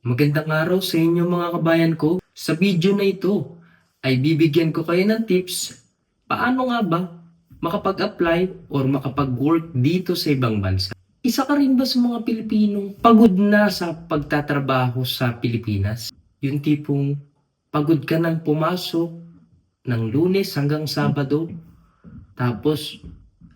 Magandang araw sa inyo mga kabayan ko. Sa video na ito ay bibigyan ko kayo ng tips paano nga ba makapag-apply or makapag-work dito sa ibang bansa. Isa ka rin ba sa mga Pilipinong pagod na sa pagtatrabaho sa Pilipinas? Yung tipong pagod ka nang pumasok ng Lunes hanggang Sabado, tapos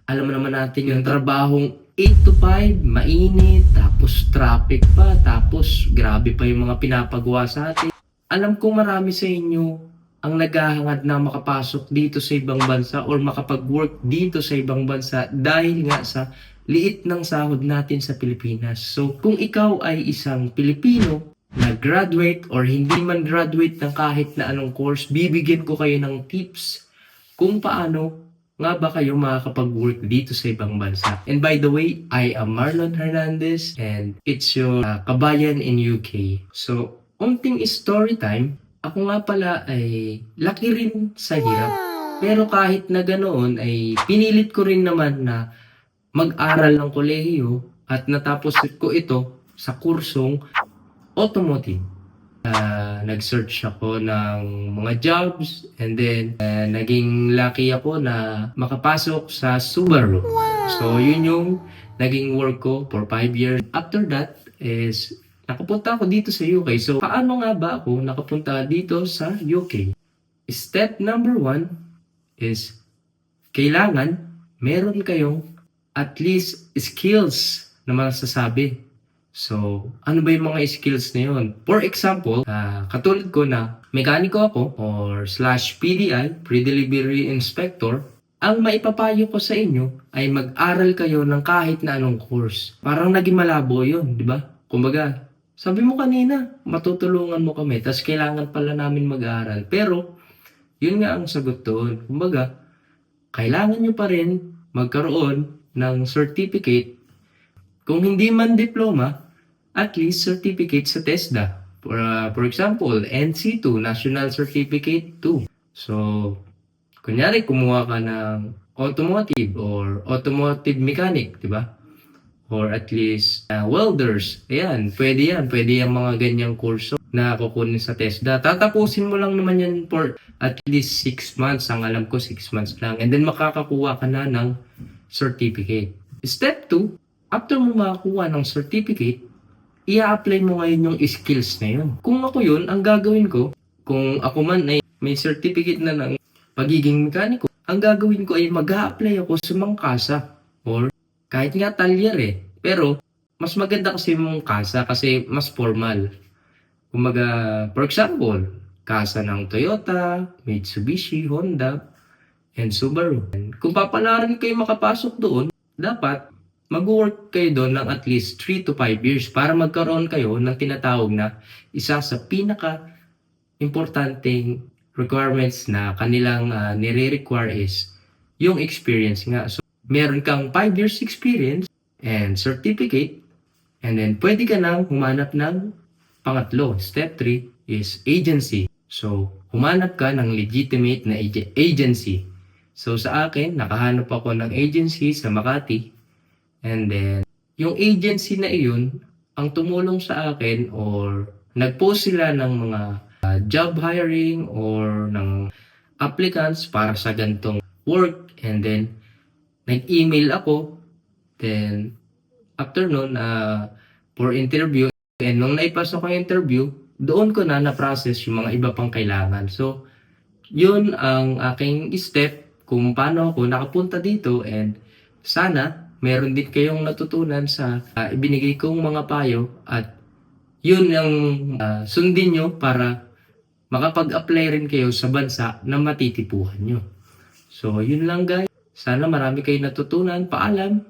alam mo naman natin yung trabahong 8 to 5, mainit, tapos traffic pa, tapos grabe pa yung mga pinapagawa sa atin. Alam ko marami sa inyo ang naghahangad na makapasok dito sa ibang bansa or makapag-work dito sa ibang bansa dahil nga sa liit ng sahod natin sa Pilipinas. So kung ikaw ay isang Pilipino na graduate or hindi man graduate ng kahit na anong course, bibigyan ko kayo ng tips kung paano nga ba kayo makakapag-work dito sa ibang bansa. And by the way, I am Marlon Hernandez and it's your kabayan in UK. So, unting story time, ako nga pala ay laki rin sa hirap. Pero kahit na ganoon ay pinilit ko rin naman na mag-aral ng kolehiyo at natapos ko ito sa kursong automotive. Nag-search ako ng mga jobs and then naging lucky ako na makapasok sa Subaru. So yun yung naging work ko for 5 years. After that is nakapunta ako dito sa UK. So paano nga ba ako nakapunta dito sa UK? Step number 1 is kailangan meron kayong at least skills na masasabi. So, ano ba yung mga skills na yun? For example, katulad ko na mekaniko ako or /PDI, Pre-Delivery Inspector, ang maipapayo ko sa inyo ay mag-aral kayo ng kahit na anong course. Parang naging malabo yun, di ba? Kumbaga, sabi mo kanina, matutulungan mo kami, tas kailangan pala namin mag-aral. Pero, yun nga ang sagot doon. Kumbaga, kailangan nyo pa rin magkaroon ng certificate. Kung hindi man diploma, at least certificate sa TESDA. For example, NC2, National Certificate 2. So, kunyari kumuha ka ng automotive or automotive mechanic, di ba? Or at least welders. Ayan, pwede yan. Pwede yung mga ganyang kurso na kukunin sa TESDA. Tatapusin mo lang naman yan for at least 6 months. Ang alam ko, 6 months lang. And then makakakuha ka na ng certificate. Step 2, after mo makakuha ng certificate, i-apply mo ngayon yung skills na yun. Kung ako yun, ang gagawin ko, kung ako man ay may certificate na ng pagiging mekaniko, ang gagawin ko ay mag-a-apply ako sa mga kasa or kahit nga talyer eh. Pero, mas maganda kasi yung kasa kasi mas formal. Kumaga, for example, kasa ng Toyota, Mitsubishi, Honda, and Subaru. Kung papalarin kayo makapasok doon, dapat mag-work kayo doon ng at least 3 to 5 years para magkaroon kayo ng tinatawag na isa sa pinaka-importanting requirements na kanilang nire-require is yung experience nga. So, meron kang 5 years experience and certificate and then pwede ka nang humanap ng pangatlo. Step 3 is agency. So, humanap ka ng legitimate na agency. So, sa akin, nakahanap ako ng agency sa Makati. And then, yung agency na iyon, ang tumulong sa akin or nag-post sila ng mga job hiring or ng applicants para sa gantong work. And then, nag-email ako. Then, after nun, for interview. And nung naipasok ko yung interview, doon ko na process yung mga iba pang kailangan. So, yun ang aking step kung paano ako nakapunta dito and sana meron din kayong natutunan sa ibinigay kong mga payo at yun ang sundin nyo para makapag-apply rin kayo sa bansa na matitipuhan nyo. So, yun lang guys. Sana marami kayong natutunan. Paalam!